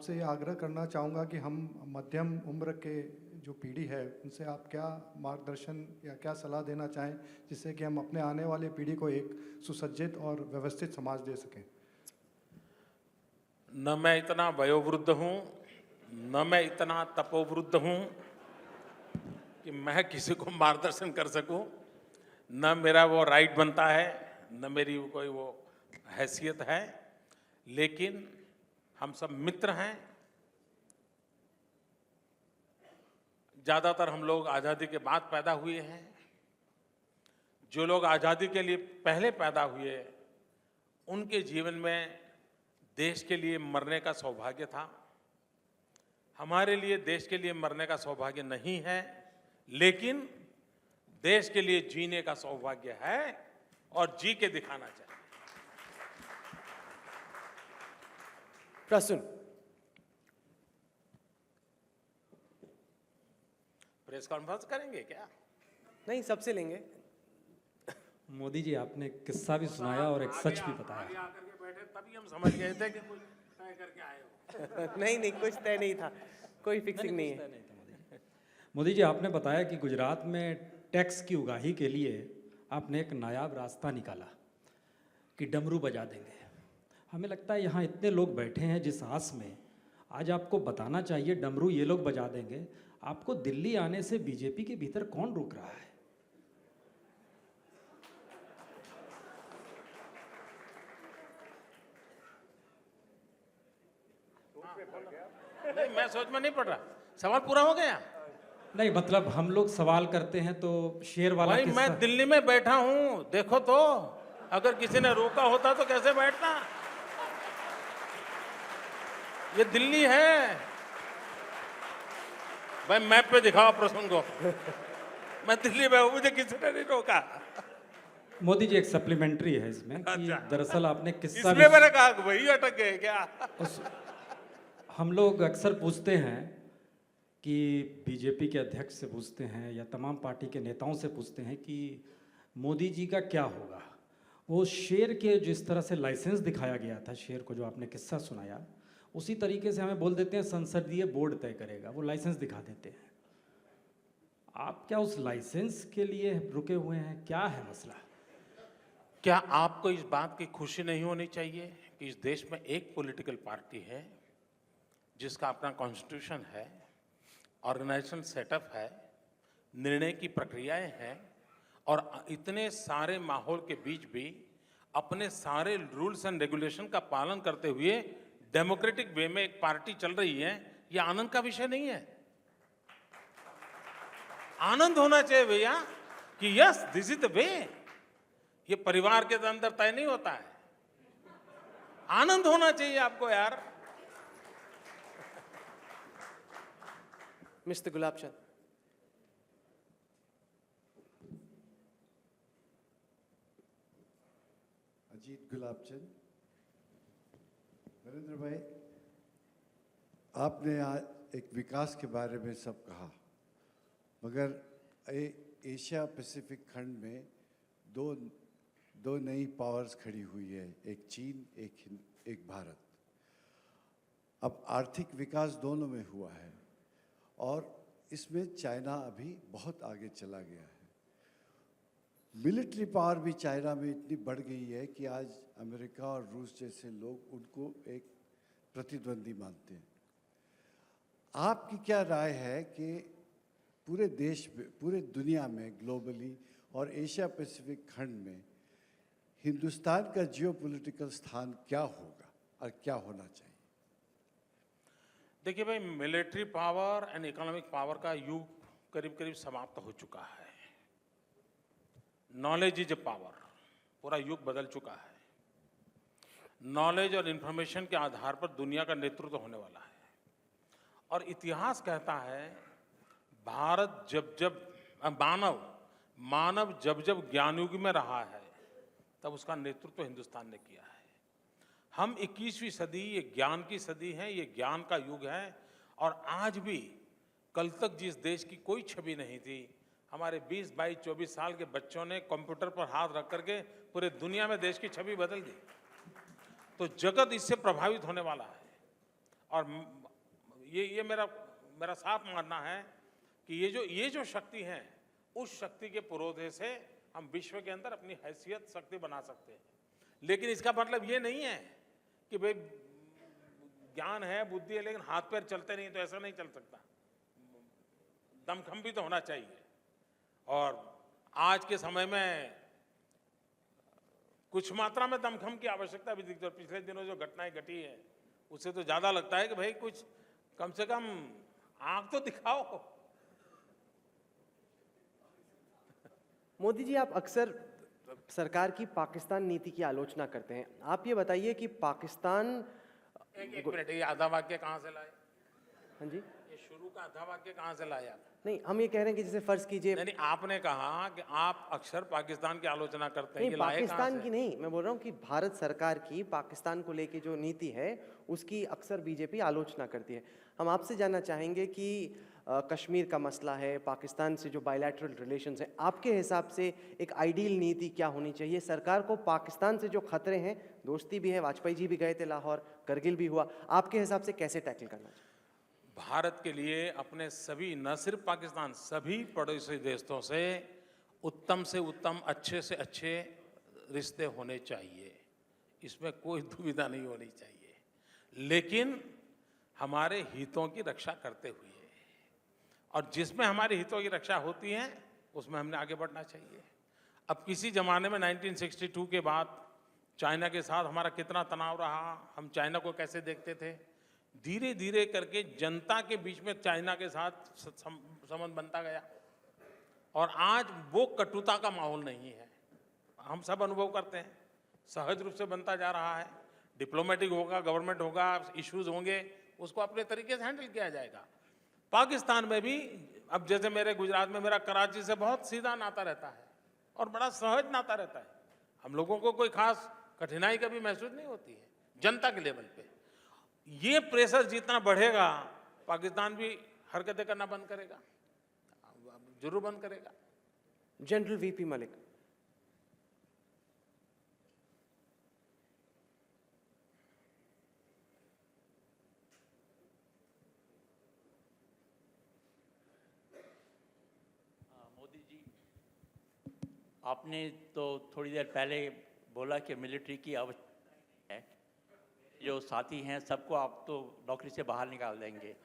आपसे ये आग्रह करना चाहूँगा कि हम मध्यम उम्र के जो पीढ़ी है उनसे आप क्या मार्गदर्शन या क्या सलाह देना चाहें जिससे कि हम अपने आने वाली पीढ़ी को एक सुसज्जित और व्यवस्थित समाज दे सकें। न मैं इतना वयोवृद्ध हूँ, न मैं इतना तपोवृद्ध हूँ कि मैं किसी को मार्गदर्शन कर सकूं। न मेरा वो राइट बनता है, न मेरी कोई वो हैसियत है, लेकिन हम सब मित्र हैं। ज़्यादातर हम लोग आज़ादी के बाद पैदा हुए हैं। जो लोग आज़ादी के लिए पहले पैदा हुए, उनके जीवन में देश के लिए मरने का सौभाग्य था। हमारे लिए देश के लिए मरने का सौभाग्य नहीं है, लेकिन देश के लिए जीने का सौभाग्य है और जी के दिखाना चाहिए। प्रश्न। प्रेस कॉन्फ्रेंस करेंगे क्या? नहीं, सबसे लेंगे। मोदी जी, आपने किस्सा भी सुनाया और एक सच भी बताया। आगे आकर के बैठे तभी हम समझ गए थे कि कुछ तय करके आए हो। नहीं नहीं, कुछ तय नहीं था, कोई फिक्सिंग नहीं है। मोदी जी, आपने बताया कि गुजरात में टैक्स की उगाही के लिए आपने एक नायाब रास्ता निकाला कि डमरू बजा देंगे। हमें लगता है यहाँ इतने लोग बैठे हैं जिस आस में, आज आपको बताना चाहिए डमरू ये लोग बजा देंगे। आपको दिल्ली आने से बीजेपी के भीतर कौन रोक रहा है? नहीं, मैं सोच में नहीं पड़ रहा। सवाल पूरा हो गया? नहीं, मतलब हम लोग सवाल करते हैं तो शेर वाला भाई, किस्सा। मैं दिल्ली में बैठा हूं, देखो तो। अगर किसी ने रोका होता तो कैसे बैठता? ये दिल्ली है भाई, मैप पे दिखाओ प्रसंग को। मैं दिल्ली में हूं, मुझे किसी ने नहीं रोका। मोदी जी, एक सप्लीमेंट्री है इसमें कि अच्छा। दरअसल आपने किस्सा इसमें मैंने कहा कि वही अटक गए क्या? हम लोग अक्सर पूछते हैं कि बीजेपी के अध्यक्ष से पूछते हैं या तमाम पार्टी के नेताओं से पूछते हैं कि मोदी जी का क्या होगा। वो शेर के जिस तरह से लाइसेंस दिखाया गया था, शेर को जो आपने किस्सा सुनाया, उसी तरीके से हमें बोल देते हैं संसदीय बोर्ड तय करेगा, वो लाइसेंस दिखा देते हैं। आप क्या उस लाइसेंस के लिए रुके हुए हैं? क्या है मसला? क्या आपको इस बात की खुशी नहीं होनी चाहिए कि इस देश में एक पॉलिटिकल पार्टी है जिसका अपना कॉन्स्टिट्यूशन है, ऑर्गेनाइजेशन सेटअप है, निर्णय की प्रक्रियाएं हैं, और इतने सारे माहौल के बीच भी अपने सारे रूल्स एंड रेगुलेशन का पालन करते हुए डेमोक्रेटिक वे में एक पार्टी चल रही है? यह आनंद का विषय नहीं है? आनंद होना चाहिए भैया कि yes, this is the way. ये परिवार के अंदर तय नहीं होता है। आनंद होना चाहिए आपको यार। मिस्टर गुलाब चंद। अजीत गुलाब चंद। नरेंद्र भाई, आपने आज एक विकास के बारे में सब कहा, मगर एशिया पैसिफिक खंड में दो नई पावर्स खड़ी हुई है, एक चीन, एक भारत। अब आर्थिक विकास दोनों में हुआ है और इसमें चाइना अभी बहुत आगे चला गया है। मिलिट्री पावर भी चाइना में इतनी बढ़ गई है कि आज अमेरिका और रूस जैसे लोग उनको एक प्रतिद्वंदी मानते हैं। आपकी क्या राय है कि पूरे देश में, पूरे दुनिया में, ग्लोबली और एशिया पैसिफिक खंड में हिंदुस्तान का जियोपॉलिटिकल स्थान क्या होगा और क्या होना चाहिए? देखिए भाई, military power and economic power का युग करीब करीब समाप्त हो चुका है। नॉलेज इज ए पावर, पूरा युग बदल चुका है। नॉलेज और इंफॉर्मेशन के आधार पर दुनिया का नेतृत्व होने वाला है। और इतिहास कहता है, भारत मानव जब जब ज्ञान युग में रहा है तब उसका नेतृत्व हिंदुस्तान ने किया है। हम 21वीं सदी, ये ज्ञान की सदी है, ये ज्ञान का युग है। और आज भी, कल तक जिस देश की कोई छवि नहीं थी, हमारे 20, 22, 24 साल के बच्चों ने कंप्यूटर पर हाथ रख करके पूरे दुनिया में देश की छवि बदल दी। तो जगत इससे प्रभावित होने वाला है। और ये मेरा साफ मानना है कि ये जो शक्ति है, उस शक्ति के पुरोधे से हम विश्व के अंदर अपनी हैसियत शक्ति बना सकते हैं। लेकिन इसका मतलब ये नहीं है कि भाई ज्ञान है, बुद्धि है, लेकिन हाथ पैर चलते नहीं, तो ऐसा नहीं चल सकता। दमखम भी तो होना चाहिए। और आज के समय में कुछ मात्रा में दमखम की आवश्यकता भी दिखती है। पिछले दिनों जो घटनाएं घटी है, उससे तो ज्यादा लगता है कि भाई कुछ कम से कम आंख तो दिखाओ। मोदी जी, आप अक्सर सरकार की पाकिस्तान नीति की आलोचना करते हैं। आप ये बताइए कि पाकिस्तान, एक मिनट, ये आधा वाक्य कहाँ से लाए? हाँ जी, ये शुरू का आधा वाक्य कहाँ से लाया? नहीं, हम ये कह रहे हैं कि जैसे फर्ज कीजिए, नहीं, आपने कहा कि आप अक्सर पाकिस्तान की आलोचना करते हैं। नहीं ये लाए कहाँ पाकिस्तान से? की नहीं, मैं बोल रहा हूँ कि भारत सरकार की पाकिस्तान को लेके जो नीति है उसकी अक्सर बीजेपी आलोचना करती है। हम आपसे जानना चाहेंगे कि कश्मीर का मसला है, पाकिस्तान से जो बायलैटरल रिलेशंस हैं, आपके हिसाब से एक आइडियल नीति क्या होनी चाहिए? सरकार को पाकिस्तान से जो खतरे हैं, दोस्ती भी है, वाजपेयी जी भी गए थे लाहौर, करगिल भी हुआ, आपके हिसाब से कैसे टैकल करना चाहिए? भारत के लिए अपने सभी, न सिर्फ पाकिस्तान, सभी पड़ोसी देशों से उत्तम, अच्छे से अच्छे रिश्ते होने चाहिए। इसमें कोई दुविधा नहीं होनी चाहिए, लेकिन हमारे हितों की रक्षा करते हुए, और जिसमें हमारे हितों की रक्षा होती है उसमें हमने आगे बढ़ना चाहिए। अब किसी ज़माने में 1962 के बाद चाइना के साथ हमारा कितना तनाव रहा, हम चाइना को कैसे देखते थे, धीरे धीरे करके जनता के बीच में चाइना के साथ संबंध बनता गया, और आज वो कटुता का माहौल नहीं है। हम सब अनुभव करते हैं, सहज रूप से बनता जा रहा है। डिप्लोमेटिक होगा, गवर्नमेंट होगा, इश्यूज होंगे, उसको अपने तरीके से हैंडल किया जाएगा। पाकिस्तान में भी अब जैसे मेरे गुजरात में मेरा कराची से बहुत सीधा नाता रहता है और बड़ा सहज नाता रहता है। हम लोगों को कोई खास कठिनाई कभी महसूस नहीं होती है जनता के लेवल पे। ये प्रेशर जितना बढ़ेगा, पाकिस्तान भी हरकतें करना बंद करेगा, जरूर बंद करेगा। General VP Malik. मोदी जी, आपने तो थोड़ी देर पहले बोला कि मिलिट्री की आवश्यकता है, जो साथी हैं सबको आप तो नौकरी से बाहर निकाल देंगे,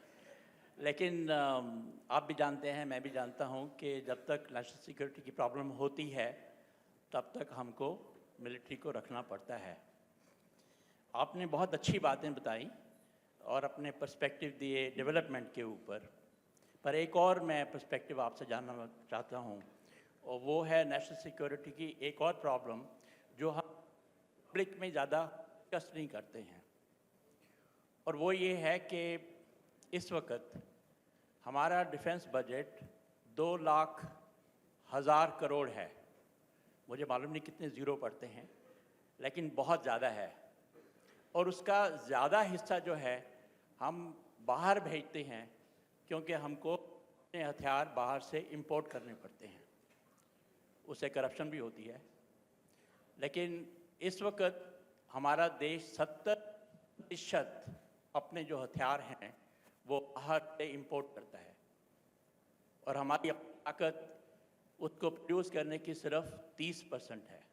लेकिन आप भी जानते हैं, मैं भी जानता हूं कि जब तक नेशनल सिक्योरिटी की प्रॉब्लम होती है तब तक हमको मिलिट्री को रखना पड़ता है। आपने बहुत अच्छी बातें बताई और अपने पर्सपेक्टिव दिए डेवलपमेंट के ऊपर, पर एक और मैं पर्सपेक्टिव आपसे जानना चाहता हूं, और वो है नेशनल सिक्योरिटी की एक और प्रॉब्लम जो हम पब्लिक में ज़्यादा डिस्कस नहीं करते हैं, और वो ये है कि इस वक्त हमारा डिफेंस बजट 2,00,000 करोड़ है। मुझे मालूम नहीं कितने ज़ीरो पड़ते हैं, लेकिन बहुत ज़्यादा है, और उसका ज़्यादा हिस्सा जो है हम बाहर भेजते हैं क्योंकि हमको अपने हथियार बाहर से इंपोर्ट करने पड़ते हैं। उससे करप्शन भी होती है, लेकिन इस वक्त हमारा देश 70% अपने जो हथियार हैं वो बाहर से इंपोर्ट करता है, और हमारी ताकत उसको प्रोड्यूस करने की सिर्फ 30% है।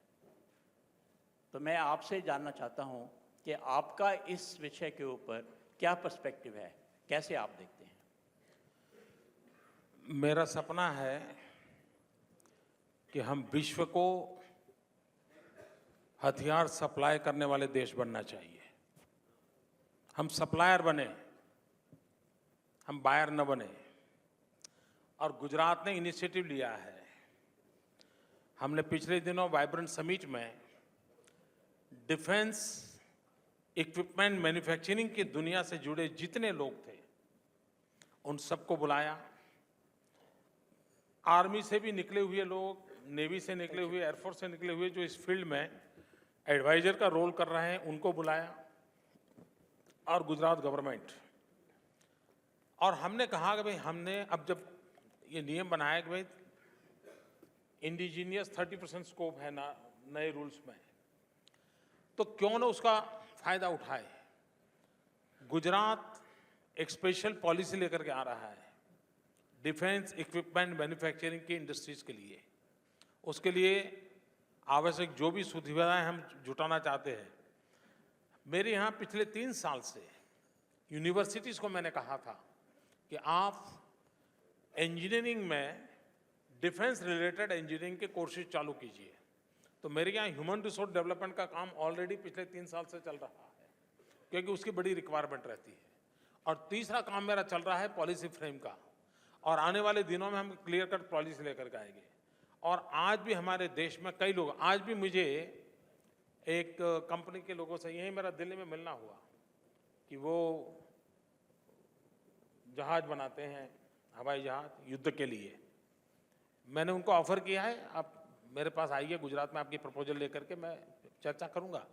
तो मैं आपसे जानना चाहता हूं कि आपका इस विषय के ऊपर क्या पर्सपेक्टिव है, कैसे आप देखते हैं? मेरा सपना है कि हम विश्व को हथियार सप्लाई करने वाले देश बनना चाहिए। हम सप्लायर बने, हम बायर न बने। और गुजरात ने इनिशिएटिव लिया है। हमने पिछले दिनों वाइब्रेंट समिट में डिफेंस इक्विपमेंट मैन्युफैक्चरिंग की दुनिया से जुड़े जितने लोग थे उन सबको बुलाया। आर्मी से भी निकले हुए लोग, नेवी से निकले हुए, एयरफोर्स से निकले हुए जो इस फील्ड में एडवाइजर का रोल कर रहे हैं उनको बुलाया, और गुजरात गवर्नमेंट। और हमने कहा कि भाई हमने अब जब ये नियम बनाया कि भाई इंडिजीनियस 30% स्कोप है ना नए रूल्स में, तो क्यों ना उसका फायदा उठाए। गुजरात एक स्पेशल पॉलिसी लेकर के आ रहा है डिफेंस इक्विपमेंट मैन्युफैक्चरिंग की इंडस्ट्रीज के लिए। उसके लिए आवश्यक जो भी सुविधाएं हम जुटाना चाहते हैं। मेरे यहाँ पिछले 3 साल से यूनिवर्सिटीज़ को मैंने कहा था कि आप इंजीनियरिंग में डिफेंस रिलेटेड इंजीनियरिंग के कोर्सेज चालू कीजिए। तो मेरे यहाँ ह्यूमन रिसोर्स डेवलपमेंट का काम ऑलरेडी पिछले 3 साल से चल रहा है, क्योंकि उसकी बड़ी रिक्वायरमेंट रहती है। और तीसरा काम मेरा चल रहा है पॉलिसी फ्रेम का, और आने वाले दिनों में हम क्लियर कट पॉलिसी लेकर के आएंगे। और आज भी हमारे देश में कई लोग, आज भी मुझे एक कंपनी के लोगों से यही मेरा दिल्ली में मिलना हुआ कि वो जहाज बनाते हैं, हवाई जहाज युद्ध के लिए। मैंने उनको ऑफर किया है, आप मेरे पास आइए गुजरात में, आपकी प्रपोजल लेकर के मैं चर्चा करूंगा।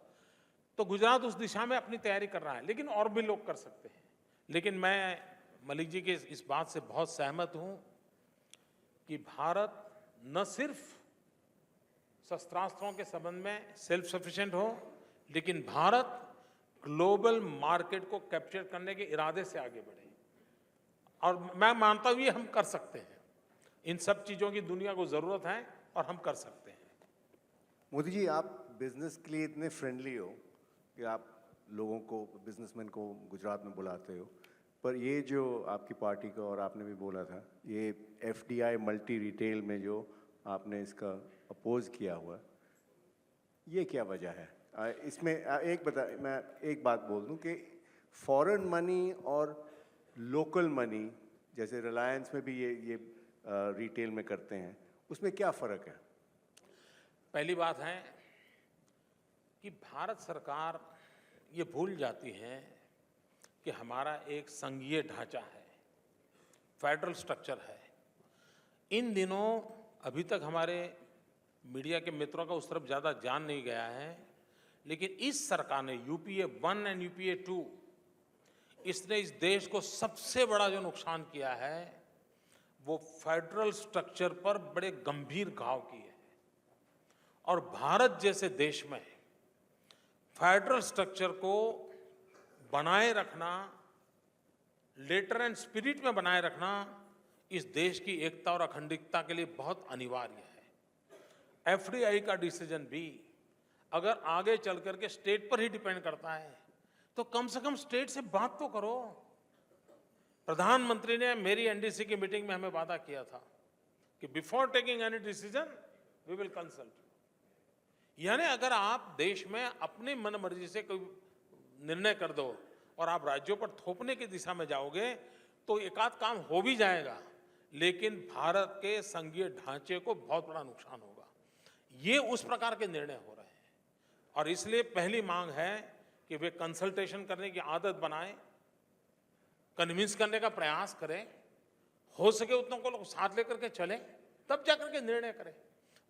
तो गुजरात उस दिशा में अपनी तैयारी कर रहा है, लेकिन और भी लोग कर सकते हैं। लेकिन मैं मलिक जी के इस बात से बहुत सहमत हूं कि भारत न सिर्फ शस्त्रास्त्रों के संबंध में सेल्फ सफिशिएंट हो, लेकिन भारत ग्लोबल मार्केट को कैप्चर करने के इरादे से आगे बढ़े। और मैं मानता हूं ये हम कर सकते हैं। इन सब चीज़ों की दुनिया को ज़रूरत है और हम कर सकते हैं। मोदी जी, आप बिजनेस के लिए इतने फ्रेंडली हो कि आप लोगों को, बिजनेसमैन को गुजरात में बुलाते हो, पर ये जो आपकी पार्टी का, और आपने भी बोला था, ये FDI मल्टी रिटेल में जो आपने इसका अपोज किया हुआ, ये क्या वजह है? इसमें मैं एक बात बोल दूं कि फॉरेन मनी और लोकल मनी, जैसे रिलायंस में भी ये रिटेल में करते हैं, उसमें क्या फ़र्क है? पहली बात है कि भारत सरकार ये भूल जाती है कि हमारा एक संघीय ढांचा है, फेडरल स्ट्रक्चर है। इन दिनों अभी तक हमारे मीडिया के मित्रों का उस तरफ ज़्यादा जान नहीं गया है, लेकिन इस सरकार ने UPA 1 और UPA 2, इसने इस देश को सबसे बड़ा जो नुकसान किया है वो फेडरल स्ट्रक्चर पर बड़े गंभीर घाव किए हैं। और भारत जैसे देश में फेडरल स्ट्रक्चर को बनाए रखना, लेटर एंड स्पिरिट में बनाए रखना, इस देश की एकता और अखंडता के लिए बहुत अनिवार्य है। FDI का डिसीजन भी अगर आगे चल करके स्टेट पर ही डिपेंड करता है, तो कम से कम स्टेट से बात तो करो। प्रधानमंत्री ने मेरी NDC की मीटिंग में हमें वादा किया था कि before taking any decision we will consult. यानी अगर आप देश में अपनी मनमर्जी से कोई निर्णय कर दो और आप राज्यों पर थोपने की दिशा में जाओगे तो एकाध काम हो भी जाएगा, लेकिन भारत के संघीय ढांचे को बहुत बड़ा नुकसान होगा। ये उस प्रकार के निर्णय हो रहे हैं, और इसलिए पहली मांग है कि वे कंसल्टेशन करने की आदत बनाएं, कन्विंस करने का प्रयास करें, हो सके उतनों को लोग साथ लेकर के चलें, तब जाकर के निर्णय करें।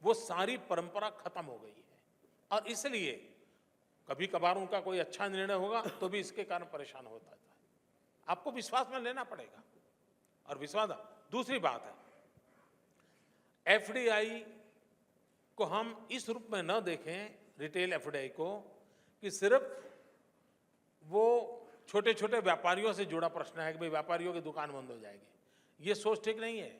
वो सारी परंपरा खत्म हो गई है, और इसलिए कभी कभार उनका कोई अच्छा निर्णय होगा तो भी इसके कारण परेशान होता है। आपको विश्वास में लेना पड़ेगा, और विश्वास। दूसरी बात है, FDI को हम इस रूप में न देखें, रिटेल FDI को, कि सिर्फ वो छोटे छोटे व्यापारियों से जुड़ा प्रश्न है कि भाई व्यापारियों की दुकान बंद हो जाएगी। ये सोच ठीक नहीं है।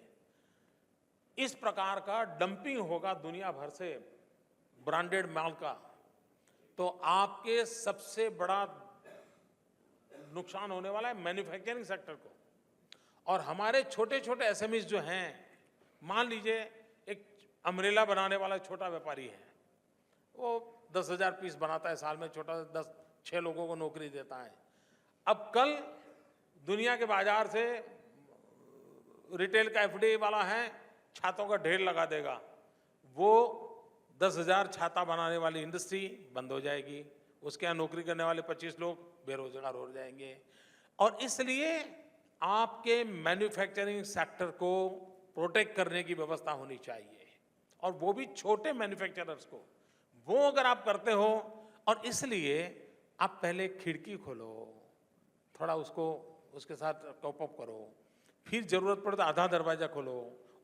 इस प्रकार का डंपिंग होगा दुनिया भर से ब्रांडेड माल का, तो आपके सबसे बड़ा नुकसान होने वाला है मैन्युफैक्चरिंग सेक्टर को। और हमारे छोटे छोटे SMEs जो हैं, मान लीजिए एक अम्ब्रेला बनाने वाला छोटा व्यापारी है, वो 10,000 पीस बनाता है साल में, छोटा 6 लोगों को नौकरी देता है। अब कल दुनिया के बाजार से रिटेल का FDI वाला है, छातों का ढेर लगा देगा, वो 10,000 छाता बनाने वाली इंडस्ट्री बंद हो जाएगी, उसके यहाँ नौकरी करने वाले 25 लोग बेरोजगार हो जाएंगे। और इसलिए आपके मैन्युफैक्चरिंग सेक्टर को प्रोटेक्ट करने की व्यवस्था होनी चाहिए, और वो भी छोटे मैन्युफैक्चरर्स को। वो अगर आप करते हो, और इसलिए आप पहले खिड़की खोलो, थोड़ा उसको उसके साथ टॉप अप करो, फिर जरूरत पड़े तो आधा दरवाजा खोलो,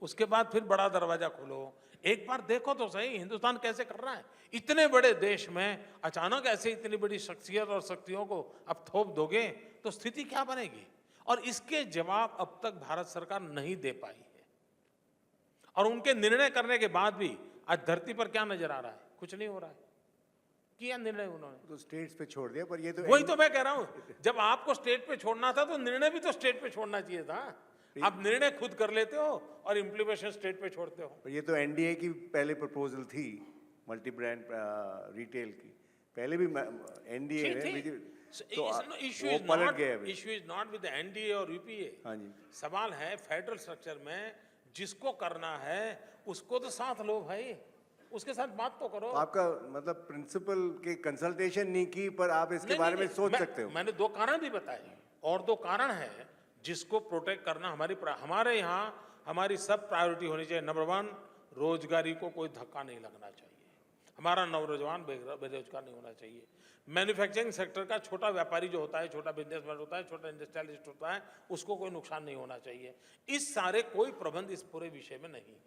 उसके बाद फिर बड़ा दरवाजा खोलो। एक बार देखो तो सही हिंदुस्तान कैसे कर रहा है। इतने बड़े देश में अचानक ऐसे इतनी बड़ी शख्सियत और शक्तियों को अब थोप दोगे तो स्थिति क्या बनेगी? और इसके जवाब अब तक भारत सरकार नहीं दे पाई है। और उनके निर्णय करने के बाद भी आज धरती पर क्या नजर आ रहा है? कुछ नहीं हो रहा है। किया निर्णय उन्होंने, तो स्टेट्स पे छोड़ दिया, पर ये तो वही तो मैं कह रहा हूं, जब आपको स्टेट पे छोड़ना था तो निर्णय भी तो स्टेट पे छोड़ना चाहिए था। आप निर्णय खुद कर लेते हो और इम्प्लीमेंटेशन स्टेट पे छोड़ते हो। पर ये तो एनडीए की पहले प्रपोजल थी मल्टी ब्रांड रिटेल की, पहले भी एनडीए ने तो वो पलट गए अभी। Issue is not with NDA और यूपीए। हाँ जी, सवाल है फेडरल स्ट्रक्चर में जिसको करना है उसको तो साथ लो भाई, उसके साथ बात तो करो। आपका मतलब प्रिंसिपल के कंसल्टेशन नहीं की, पर आप इसके बारे में सोच सकते हो। मैंने 2 कारण भी बताए और 2 कारण है जिसको प्रोटेक्ट करना हमारे यहाँ हमारी सब प्रायोरिटी होनी चाहिए। नंबर 1, रोजगारी को कोई धक्का नहीं लगना चाहिए। हमारा नौजवान बेरोजगार नहीं होना चाहिए। मैन्युफैक्चरिंग सेक्टर का छोटा व्यापारी जो होता है, छोटा बिजनेसमैन होता है, छोटा इंडस्ट्रियलिस्ट होता है, उसको कोई नुकसान नहीं होना चाहिए। इस सारे कोई प्रबंध इस पूरे विषय में नहीं है।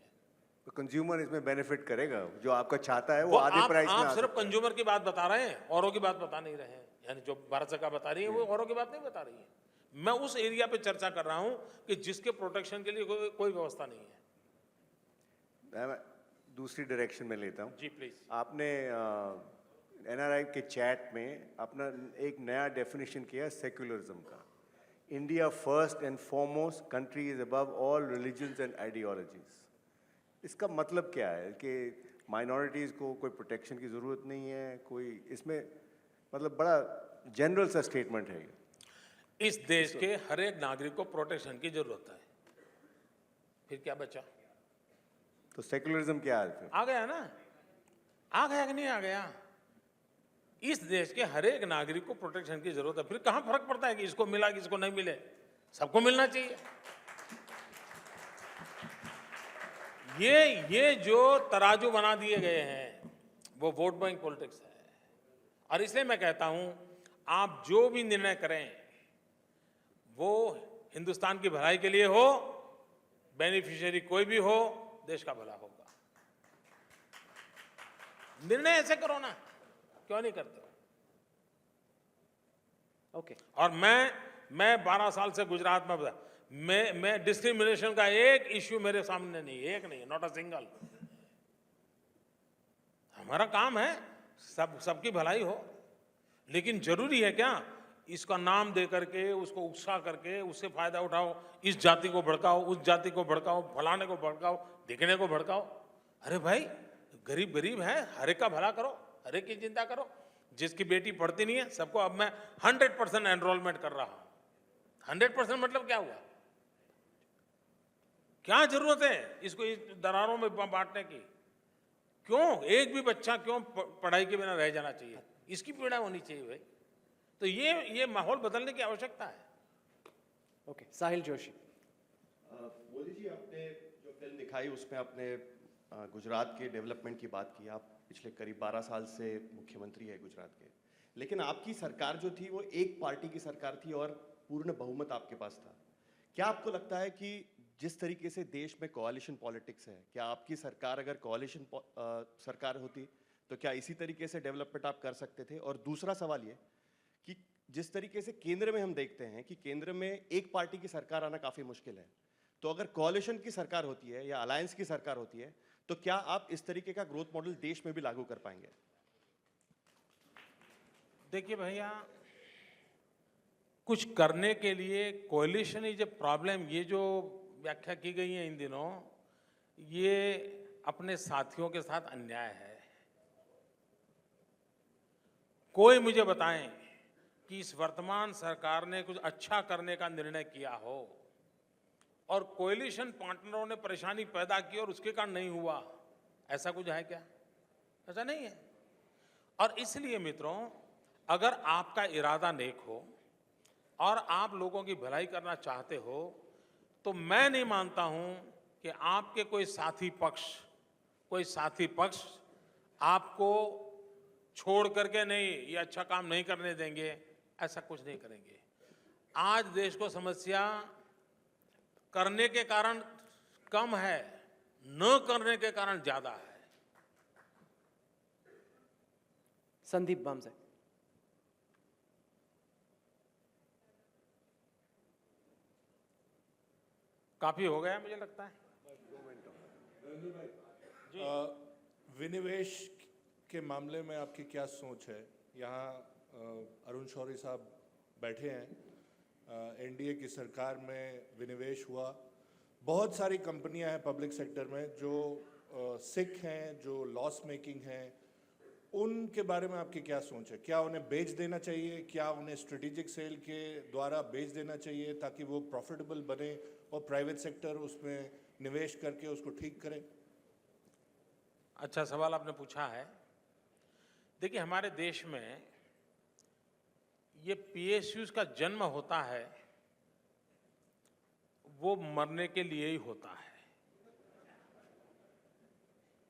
तो कंज्यूमर इसमें बेनिफिट करेगा, जो आपका चाहता है वो आधे प्राइस में आप सिर्फ कंज्यूमर की बात बता रहे हैं, औरों की बात बता नहीं रहे हैं। यानी जो भारत सरकार बता रही है वो औरों की बात नहीं बता रही है। मैं उस एरिया पे चर्चा कर रहा हूं कि जिसके प्रोटेक्शन के लिए कोई व्यवस्था नहीं है। मैं दूसरी डायरेक्शन में लेता हूँ जी प्लीज। आपने एनआरआई के चैट में अपना एक नया डेफिनेशन किया सेक्युलरिज्म का। India first and foremost country is above all religions and ideologies. इसका मतलब क्या है कि माइनॉरिटीज़ को कोई प्रोटेक्शन की ज़रूरत नहीं है, कोई इसमें मतलब बड़ा जनरल सा स्टेटमेंट है ये। इस देश के हर एक नागरिक को प्रोटेक्शन की जरूरत है, फिर क्या बचा? तो सेक्युलरिज्म क्या है फिर? आ गया ना, आ गया कि नहीं आ गया? इस देश के हर एक नागरिक को प्रोटेक्शन की जरूरत है, फिर कहां फर्क पड़ता है कि इसको मिला कि इसको नहीं मिले? सबको मिलना चाहिए। ये जो तराजू बना दिए गए हैं वो वोट बैंक पॉलिटिक्स है। और इसलिए मैं कहता हूं आप जो भी निर्णय करें वो हिंदुस्तान की भलाई के लिए हो, बेनिफिशियरी कोई भी हो, देश का भला होगा। निर्णय ऐसे करो ना, क्यों नहीं करते हो? ओके। और मैं 12 साल से गुजरात में मैं डिस्क्रिमिनेशन का एक इश्यू मेरे सामने नहीं, एक नहीं, नॉट अ सिंगल। हमारा काम है सबकी भलाई हो, लेकिन जरूरी है क्या इसका नाम दे करके उसको उकसा करके उससे फायदा उठाओ, इस जाति को भड़काओ, उस जाति को भड़काओ, फलाने को भड़काओ, दिखने को भड़काओ? अरे भाई गरीब गरीब है, हर एक का भला करो, हर एक की चिंता करो। जिसकी बेटी पढ़ती नहीं है सबको अब मैं 100% एनरोलमेंट कर रहा हूं। 100% मतलब क्या हुआ? क्या जरूरत है इसको इस दरारों में बांटने की? क्यों एक भी बच्चा क्यों पढ़ाई के बिना रह जाना चाहिए? इसकी पीड़ा होनी चाहिए भाई। तो ये माहौल बदलने की आवश्यकता है। ओके, साहिल जोशी। मोदी जी, आपने जो फिल्म दिखाई उसमें आपने गुजरात के डेवलपमेंट की बात की। आप पिछले करीब 12 साल से मुख्यमंत्री है गुजरात के, लेकिन आपकी सरकार जो थी वो एक पार्टी की सरकार थी और पूर्ण बहुमत आपके पास था। क्या आपको लगता है कि जिस तरीके से देश में कोalition पॉलिटिक्स है, क्या आपकी सरकार अगर कोalition सरकार होती तो क्या इसी तरीके से डेवलपमेंट आप कर सकते थे? और दूसरा सवाल ये कि जिस तरीके से केंद्र में हम देखते हैं कि केंद्र में एक पार्टी की सरकार आना काफ़ी मुश्किल है, तो अगर कोalition की सरकार होती है या अलायंस की सरकार होती है तो क्या आप इस तरीके का ग्रोथ मॉडल देश में भी लागू कर पाएंगे? देखिए भैया, कुछ करने के लिए कोalition इज ए प्रॉब्लम, ये जो व्याख्या की गई है इन दिनों, ये अपने साथियों के साथ अन्याय है। कोई मुझे बताएं कि इस वर्तमान सरकार ने कुछ अच्छा करने का निर्णय किया हो और कोएलिशन पार्टनरों ने परेशानी पैदा की और उसके कारण नहीं हुआ, ऐसा कुछ है क्या? ऐसा नहीं है। और इसलिए मित्रों, अगर आपका इरादा नेक हो और आप लोगों की भलाई करना चाहते हो तो मैं नहीं मानता हूं कि आपके कोई साथी पक्ष आपको छोड़ करके नहीं, ये अच्छा काम नहीं करने देंगे, ऐसा कुछ नहीं करेंगे। आज देश को समस्या करने के कारण कम है, न करने के कारण ज्यादा है। संदीप बामसे। काफी हो गया मुझे लगता है। विनिवेश के मामले में आपकी क्या सोच है? यहाँ अरुण शौरी साहब बैठे हैं। एनडीए की सरकार में विनिवेश हुआ, बहुत सारी कंपनियां हैं पब्लिक सेक्टर में जो सिक हैं, जो लॉस मेकिंग हैं, उनके बारे में आपकी क्या सोच है? क्या उन्हें बेच देना चाहिए? क्या उन्हें स्ट्रेटेजिक सेल के द्वारा बेच देना चाहिए ताकि वो प्रॉफिटेबल बने और प्राइवेट सेक्टर उसमें निवेश करके उसको ठीक करे? अच्छा सवाल आपने पूछा है। देखिए, हमारे देश में ये पीएसयूज का जन्म होता है, वो मरने के लिए ही होता है,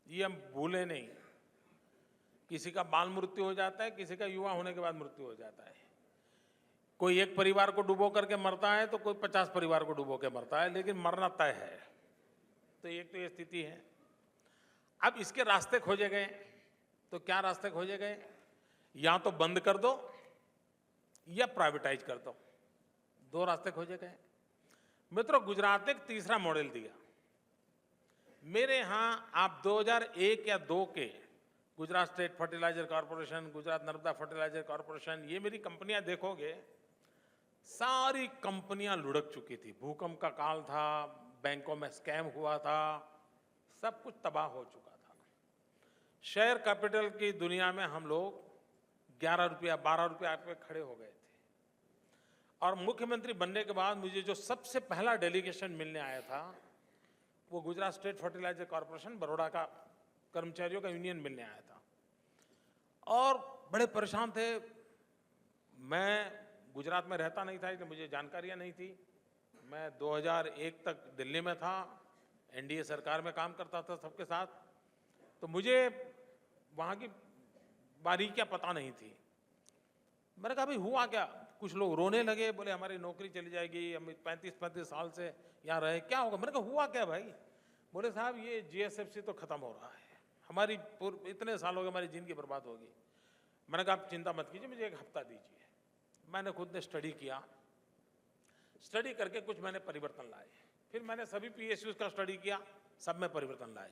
ये हम भूले नहीं। किसी का बाल मृत्यु हो जाता है, किसी का युवा होने के बाद मृत्यु हो जाता है। कोई एक परिवार को डुबो करके मरता है तो कोई 50 परिवार को डुबो के मरता है, लेकिन मरना तय है। तो एक तो ये स्थिति है। अब इसके रास्ते खोजे गए, तो क्या रास्ते खोजे गए? या तो बंद कर दो या प्राइवेटाइज कर दो, दो रास्ते खोजे गए। मित्रों, गुजरात ने एक तीसरा मॉडल दिया। मेरे यहां आप 2001 या 2 के Gujarat state fertilizer corporation, Gujarat Narmada fertilizer corporation, ये मेरी कंपनियां देखोगे, सारी कंपनियां लुढ़क चुकी थी। भूकंप का काल था, बैंकों में स्कैम हुआ था, सब कुछ तबाह हो चुका था। शेयर कैपिटल की दुनिया में हम लोग 11 रुपया 12 रुपया पे खड़े हो गए थे। और मुख्यमंत्री बनने के बाद मुझे जो सबसे पहला डेलीगेशन मिलने आया था, वो Gujarat state fertilizer corporation Baroda का कर्मचारियों का यूनियन मिलने आया था और बड़े परेशान थे। मैं गुजरात में रहता नहीं था, इसलिए मुझे जानकारियां नहीं थी। मैं 2001 तक दिल्ली में था, एनडीए सरकार में काम करता था सबके साथ, तो मुझे वहाँ की बारीकियां पता नहीं थी। मैंने कहा भाई हुआ क्या? कुछ लोग रोने लगे, बोले हमारी नौकरी चली जाएगी, हम 35 साल से यहाँ रहे, क्या होगा? मैंने कहा हुआ क्या भाई? बोले साहब ये जीएसएफसी तो खत्म हो रहा है, हमारी इतने साल हो गए, हमारी जिंदगी बर्बाद होगी। मैंने कहा आप चिंता मत कीजिए, मुझे 1 हफ्ता दीजिए। मैंने खुद ने स्टडी किया, स्टडी करके कुछ मैंने परिवर्तन लाए। फिर मैंने सभी पीएसयूज का स्टडी किया, सब में परिवर्तन लाए।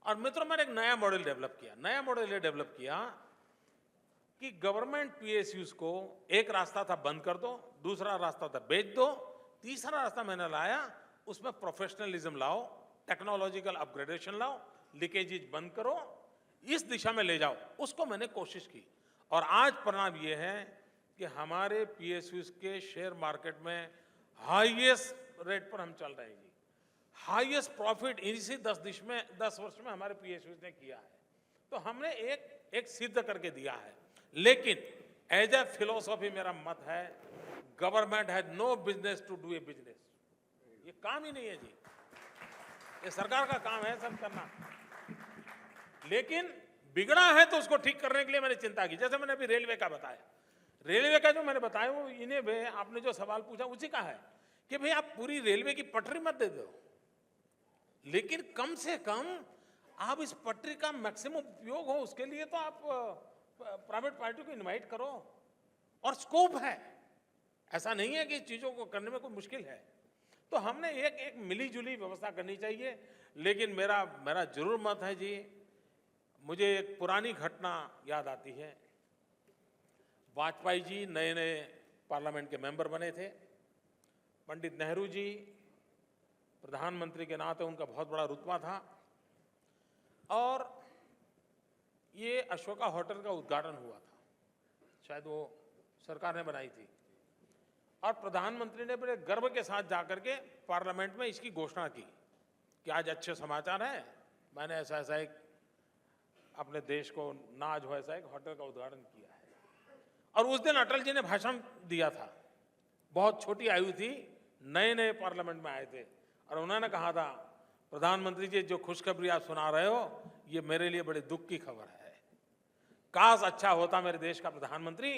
और मित्रों, मैंने एक नया मॉडल डेवलप किया। नया मॉडल ये डेवलप किया कि गवर्नमेंट पीएसयूज को एक रास्ता था बंद कर दो, दूसरा रास्ता था बेच दो, तीसरा रास्ता मैंने लाया, उसमें प्रोफेशनलिज्म लाओ, टेक्नोलॉजिकल अपग्रेडेशन लाओ, लीकेजेज बंद करो, इस दिशा में ले जाओ। उसको मैंने कोशिश की और आज परिणाम ये है कि हमारे पीएसयूज के शेयर मार्केट में हाईएस्ट रेट पर हम चल रहे हैं जी। हाईएस्ट प्रॉफिट इसी 10 वर्ष में हमारे पीएसयूज ने किया है। तो हमने एक सिद्ध करके दिया है। लेकिन एज ए फिलोसॉफी मेरा मत है, government has no business to do a business. ये काम ही नहीं है जी, ये सरकार का काम है सब करना। लेकिन बिगड़ा है तो उसको ठीक करने के लिए मैंने चिंता की। जैसे मैंने अभी रेलवे का बताया, रेलवे का जो मैंने बताया वो इन्हें वे आपने जो सवाल पूछा उसी का है कि भाई आप पूरी रेलवे की पटरी मत दे दो, लेकिन कम से कम आप इस पटरी का मैक्सिमम उपयोग हो, उसके लिए तो आप प्राइवेट पार्टी को इनवाइट करो। और स्कोप है, ऐसा नहीं है कि इस चीजों को करने में कोई मुश्किल है। तो हमने एक मिली जुली व्यवस्था करनी चाहिए। लेकिन मेरा जरूर मत है जी, मुझे एक पुरानी घटना याद आती है। वाजपेयी जी नए पार्लियामेंट के मेंबर बने थे। पंडित नेहरू जी प्रधानमंत्री के नाते उनका बहुत बड़ा रुतबा था और ये अशोका होटल का उद्घाटन हुआ था, शायद वो सरकार ने बनाई थी। और प्रधानमंत्री ने बड़े गर्व के साथ जाकर के पार्लियामेंट में इसकी घोषणा की कि आज अच्छे समाचार हैं, मैंने ऐसा एक अपने देश को नाज हो ऐसा एक होटल का उद्घाटन किया है। और उस दिन अटल जी ने भाषण दिया था, बहुत छोटी आयु थी, नए पार्लियामेंट में आए थे और उन्होंने कहा था प्रधानमंत्री जी जो खुशखबरी आप सुना रहे हो ये मेरे लिए बड़े दुख की खबर है। काश अच्छा होता मेरे देश का प्रधानमंत्री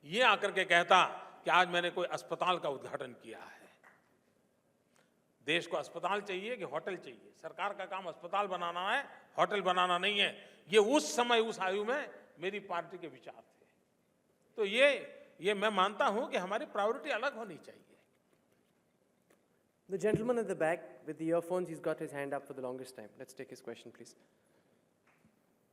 ये आकर के कहता कि आज मैंने कोई अस्पताल का उद्घाटन किया है। देश को अस्पताल चाहिए कि होटल चाहिए? सरकार का काम अस्पताल बनाना है, होटल बनाना नहीं है। ये उस समय उस आयु में मेरी पार्टी के विचार थे। तो ये मैं मानता हूं कि हमारी प्रायोरिटी अलग होनी चाहिए। The gentleman at the back with the earphones, he's got his hand up for the longest time. Let's take his question, please.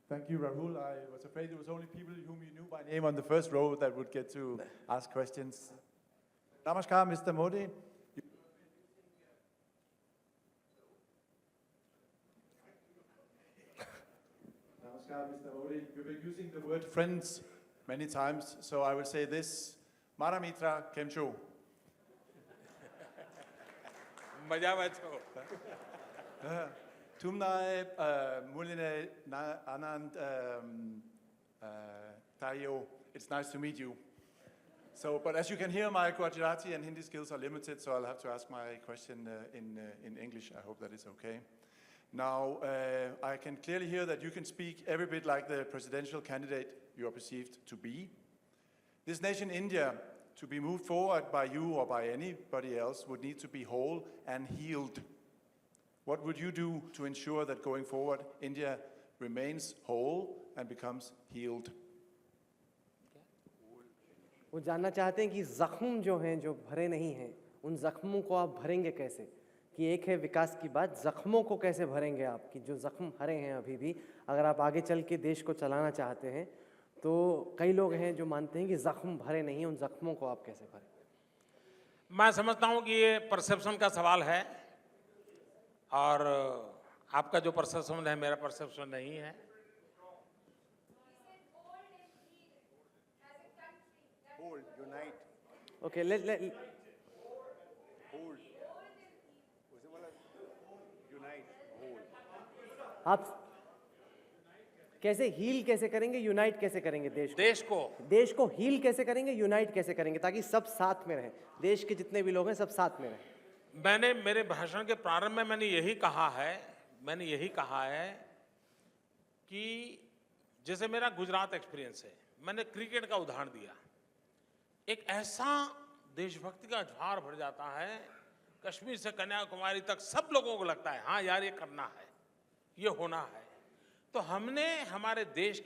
Thank you, Rahul. I was afraid there was only people whom you knew by name on the first row that would get to ask questions. Namaskar, Mr. Modi. Namaskar, Mr. Modi. You've been using the word friends many times, so I will say this. Maramitra Kemcho. मजा बचो। Tumnai Muline Anand Tayo. It's nice to meet you. So, but as you can hear, my Gujarati and Hindi skills are limited, so I'll have to ask my question in English. I hope that is okay. Now, I can clearly hear that you can speak every bit like the presidential candidate you are perceived to be. This nation, India, to be moved forward by you or by anybody else would need to be whole and healed. What would you do to ensure that going forward, India remains whole and becomes healed? वो जानना चाहते हैं कि जख्म जो हैं, जो भरे नहीं हैं, उन जख्मों को आप भरेंगे कैसे? कि एक है विकास की बात, जख्मों को कैसे भरेंगे आप? कि जो जख्म भरे हैं अभी भी, अगर आप आगे चल के देश को चलाना चाहते हैं, तो कई लोग हैं जो मानते हैं कि जख्म भरे नहीं, उन जख्मों को आप कैसे भरें? मैं समझता हूं कि ये परसेप्शन का सवाल है, और आपका जो परसेप्शन है मेरा परसेप्शन नहीं है। Hold, unite. Okay, let Hold. उसे बोला unite, hold. आप कैसे हील कैसे करेंगे, यूनाइट कैसे करेंगे देश को हील कैसे करेंगे, यूनाइट कैसे करेंगे, ताकि सब साथ में रहें, देश के जितने भी लोग हैं सब साथ में रहें? मैंने मेरे भाषण के प्रारंभ में मैंने यही कहा है कि जैसे मेरा गुजरात एक्सपीरियंस है, मैंने क्रिकेट का उदाहरण दिया। एक ऐसा देशभक्ति का ज्वार भर जाता है, कश्मीर से कन्याकुमारी तक सब लोगों को लगता है हाँ यार ये करना है, ये होना है। तो हमने हमारे देश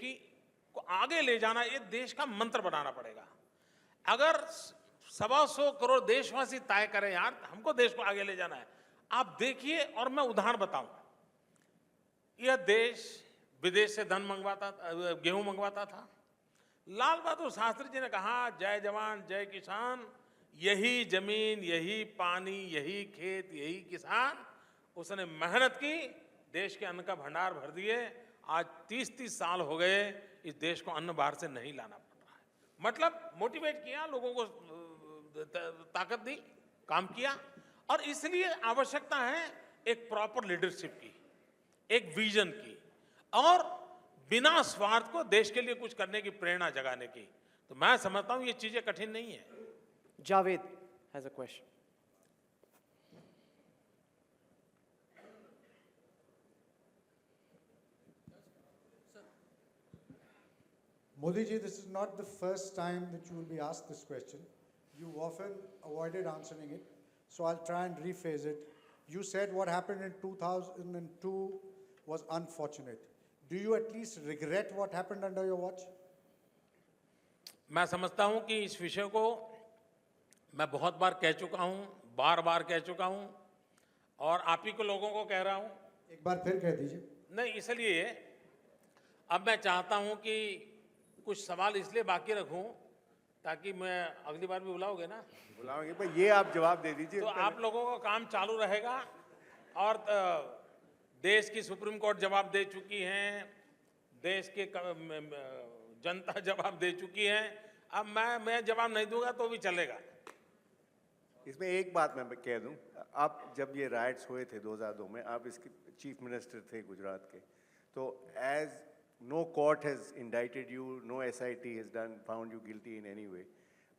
को आगे ले जाना, ये देश का मंत्र बनाना पड़ेगा। अगर 125 करोड़ देशवासी तय करें यार हमको देश को आगे ले जाना है, आप देखिए। और मैं उदाहरण बताऊं, यह देश विदेश से गेहूं मंगवाता था। लाल बहादुर शास्त्री जी ने कहा जय जवान जय किसान, यही जमीन यही पानी यही खेत यही किसान। उसने मेहनत की, देश के अन्न का भंडार भर दिए। आज 30-30 साल हो गए, इस देश को अन्न बाहर से नहीं लाना पड़ रहा है। मतलब मोटिवेट किया, लोगों को ताकत दी, काम किया। और इसलिए आवश्यकता है एक प्रॉपर लीडरशिप की, एक विजन की, और बिना स्वार्थ को देश के लिए कुछ करने की प्रेरणा जगाने की। तो मैं समझता हूं ये चीजें कठिन नहीं है। Javed has a question. Modi ji, this is not the first time that you will be asked this question. You've often avoided answering it, so I'll try and rephrase it. You said what happened in 2002 was unfortunate. Do you at least regret what happened under your watch? मैं समझता हूं कि इस विषय को मैं बहुत बार कह चुका हूं, बार-बार कह चुका हूं, और आप ही को लोगों को कह रहा हूं। एक बार फिर कह दीजिए। नहीं, इसलिए अब मैं चाहता हूं कि कुछ सवाल इसलिए बाकी रखूं ताकि मैं अगली बार भी बुलाओगे ना? बुलाओगे पर ये आप जवाब दे दीजिए। तो आप लोगों का काम चालू रहेगा, और देश की सुप्रीम कोर्ट जवाब दे चुकी है, देश के जनता जवाब दे चुकी है। अब मैं जवाब नहीं दूंगा तो भी चलेगा। इसमें एक बात मैं कह दूं, आप जब ये राइट्स हुए थे 2002 में, आप इसके चीफ मिनिस्टर थे गुजरात के, तो as no court has indicted you, no SIT has found you guilty in any way,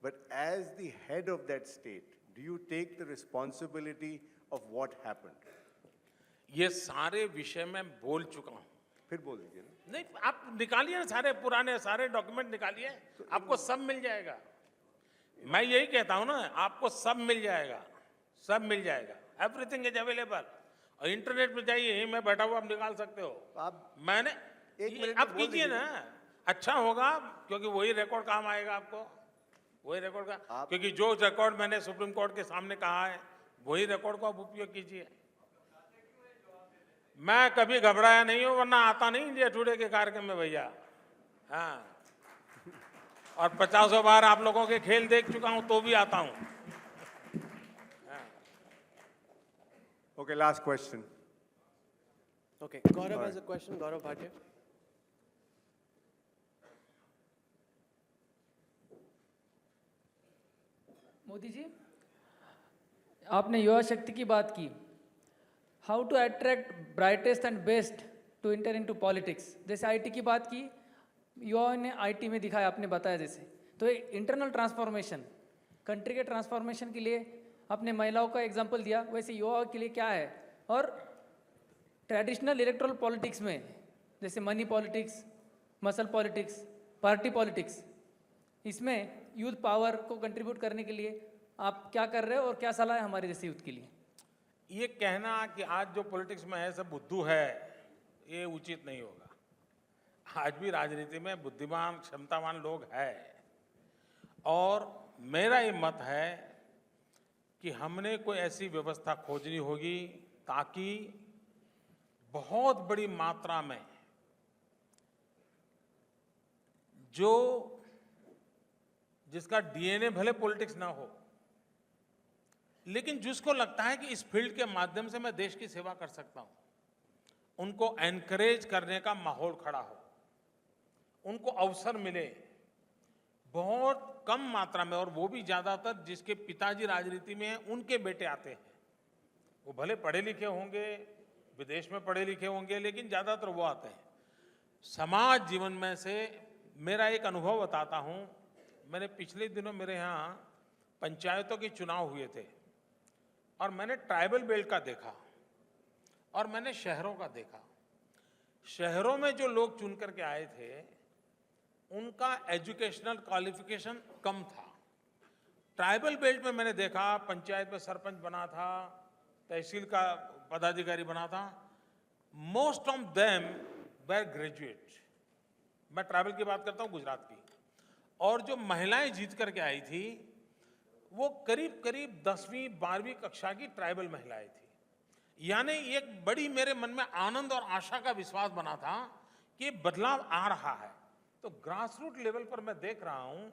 but as the head of that state, do you take the responsibility of what happened? ये सारे विषय में बोल चुका हूं। फिर बोल दीजिए ना। नहीं, आप निकालिए ना, सारे पुराने सारे डॉक्यूमेंट निकालिए, आपको सब मिल जाएगा। मैं यही कहता हूं ना, आपको सब मिल जाएगा, सब मिल जाएगा। Everything is available. और इंटरनेट पे जाइए, यहीं मैं बैठा हुआ, आप निकाल सकते हो। आप मैंने एक मिनट में आप बोल कीजिए दीजिए। ना, अच्छा होगा, क्योंकि वही रिकॉर्ड काम आएगा आपको, वही रिकॉर्ड का, क्योंकि जो रिकॉर्ड मैंने सुप्रीम कोर्ट के सामने कहा है वही रिकॉर्ड को आप उपयोग कीजिए। मैं कभी घबराया नहीं हूं, वरना आता नहीं इंडिया टुडे के कार्यक्रम में भैया। हाँ, और 50 बार आप लोगों के खेल देख चुका हूं तो भी आता हूं। Okay, last question. Okay, Gaurav has a question. Gaurav Bhatia. Modi ji, आपने युवा शक्ति की बात की। How to attract brightest and best to enter into politics. जैसे आईटी की बात की, युवाओं ने आईटी में दिखाया, आपने बताया जैसे। तो इंटरनल ट्रांसफॉर्मेशन, कंट्री के ट्रांसफॉर्मेशन के लिए आपने महिलाओं का एग्जांपल दिया, वैसे युवाओं के लिए क्या है? और ट्रेडिशनल इलेक्टोरल पॉलिटिक्स में जैसे money politics, muscle politics, party politics, इसमें यूथ पावर को कंट्रीब्यूट करने के लिए आप क्या कर रहे हो और क्या सलाह है हमारे जैसे यूथ के लिए? ये कहना कि आज जो पॉलिटिक्स में है सब बुद्धू है, ये उचित नहीं होगा। आज भी राजनीति में बुद्धिमान, क्षमतावान लोग हैं। और मेरा ये मत है कि हमने कोई ऐसी व्यवस्था खोजनी होगी ताकि बहुत बड़ी मात्रा में जो जिसका डीएनए भले पॉलिटिक्स ना हो, लेकिन जिसको लगता है कि इस फील्ड के माध्यम से मैं देश की सेवा कर सकता हूं, उनको एनकरेज करने का माहौल खड़ा हो, उनको अवसर मिले बहुत कम मात्रा में, और वो भी ज्यादातर जिसके पिताजी राजनीति में हैं उनके बेटे आते हैं। वो भले पढ़े लिखे होंगे, विदेश में पढ़े लिखे होंगे, लेकिन ज्यादातर वो आते हैं। समाज जीवन में से मेरा एक अनुभव बताता हूं। मैंने पिछले दिनों मेरे यहाँ पंचायतों के चुनाव हुए थे और मैंने ट्राइबल बेल्ट का देखा और मैंने शहरों का देखा। शहरों में जो लोग चुन करके आए थे उनका एजुकेशनल क्वालिफिकेशन कम था। ट्राइबल बेल्ट में मैंने देखा, पंचायत में सरपंच बना था, तहसील का पदाधिकारी बना था, most of them were graduate. मैं ट्राइबल की बात करता हूँ, गुजरात की। और जो महिलाएं जीत करके आई थी वो करीब करीब 10वीं 12वीं कक्षा की ट्राइबल महिलाएं थी। यानी एक बड़ी मेरे मन में आनंद और आशा का विश्वास बना था कि बदलाव आ रहा है। तो ग्रास रूट लेवल पर मैं देख रहा हूं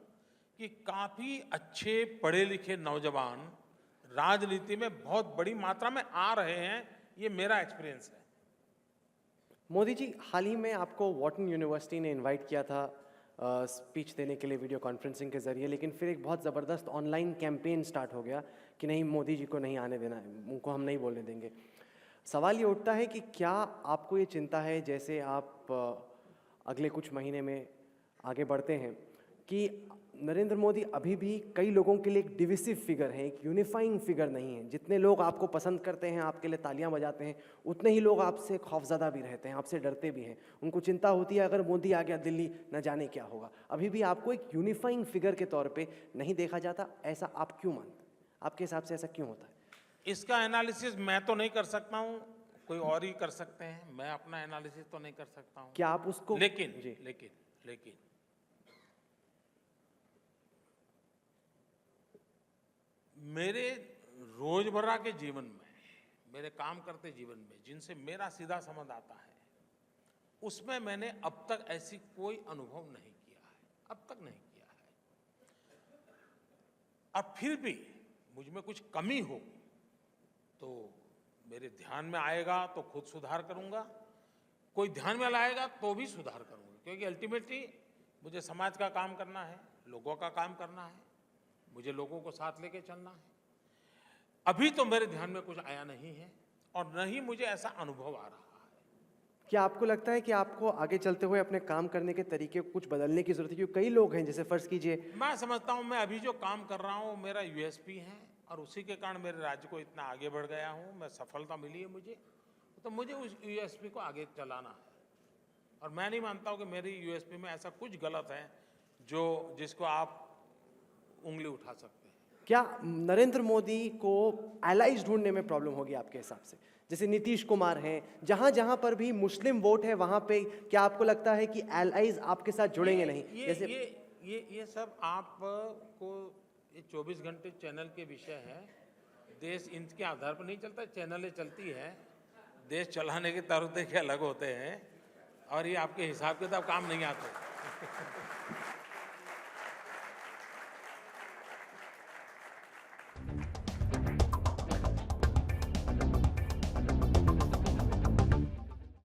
कि काफी अच्छे पढ़े लिखे नौजवान राजनीति में बहुत बड़ी मात्रा में आ रहे हैं। ये मेरा एक्सपीरियंस है। मोदी जी, हाल ही में आपको वॉर्टन यूनिवर्सिटी ने इनवाइट किया था स्पीच देने के लिए वीडियो कॉन्फ्रेंसिंग के जरिए, लेकिन फिर एक बहुत ज़बरदस्त ऑनलाइन कैंपेन स्टार्ट हो गया कि नहीं, मोदी जी को नहीं आने देना है, उनको हम नहीं बोलने देंगे। सवाल ये उठता है कि क्या आपको ये चिंता है, जैसे आप अगले कुछ महीने में आगे बढ़ते हैं, कि नरेंद्र मोदी अभी भी कई लोगों के लिए एक डिविसिव फिगर है, एक यूनिफाइंग फिगर नहीं है? जितने लोग आपको पसंद करते हैं, आपके लिए तालियां बजाते हैं, उतने ही लोग आपसे खौफजदा भी रहते हैं, आपसे डरते भी हैं। उनको चिंता होती है अगर मोदी आ गया दिल्ली, न जाने क्या होगा। अभी भी आपको एक यूनिफाइंग फिगर के तौर पे नहीं देखा जाता, ऐसा आप क्यों मानते हैं? आपके हिसाब से ऐसा क्यों होता है? इसका एनालिसिस मैं तो नहीं कर सकता हूं, कोई और ही कर सकते हैं। मैं अपना एनालिसिस तो नहीं कर सकता हूं। क्या आप उसको लेकिन मेरे रोजमर्रा के जीवन में, मेरे काम करते जीवन में जिनसे मेरा सीधा संबंध आता है, उसमें मैंने अब तक ऐसी कोई अनुभव नहीं किया है, अब तक नहीं किया है। और फिर भी मुझ में कुछ कमी हो तो मेरे ध्यान में आएगा तो खुद सुधार करूंगा, कोई ध्यान में लाएगा तो भी सुधार करूंगा, क्योंकि अल्टीमेटली मुझे समाज का काम करना है, लोगों का काम करना है, मुझे लोगों को साथ लेके चलना है। अभी तो मेरे ध्यान में कुछ आया नहीं है और न ही मुझे ऐसा अनुभव आ रहा है। क्या आपको लगता है कि आपको आगे चलते हुए अपने काम करने के तरीके को कुछ बदलने की जरूरत है? क्योंकि कई लोग हैं, जैसे फर्ज कीजिए, मैं समझता हूं मैं अभी जो काम कर रहा हूं मेरा यूएसपी है और उसी के कारण मेरे राज्य को इतना आगे बढ़ गया हूं, मैं सफलता मिली है मुझे, तो मुझे उस यूएसपी को आगे चलाना है। और मैं नहीं मानता हूं कि मेरी यूएसपी में ऐसा कुछ गलत है जिसको आप उंगली उठा सकते हैं। क्या नरेंद्र मोदी को एलाइज ढूंढने में प्रॉब्लम होगी आपके हिसाब से? जैसे नीतीश कुमार हैं, जहां जहां पर भी मुस्लिम वोट है वहां पे क्या आपको लगता है कि एलाइज आपके साथ जुड़ेंगे नहीं? जैसे ये सब आपको ये 24 घंटे चैनल के विषय है। देश इनके आधार पर नहीं चलता, चैनलें चलती है। देश चलाने के तरीके अलग होते हैं और ये आपके हिसाब किताब काम नहीं आते।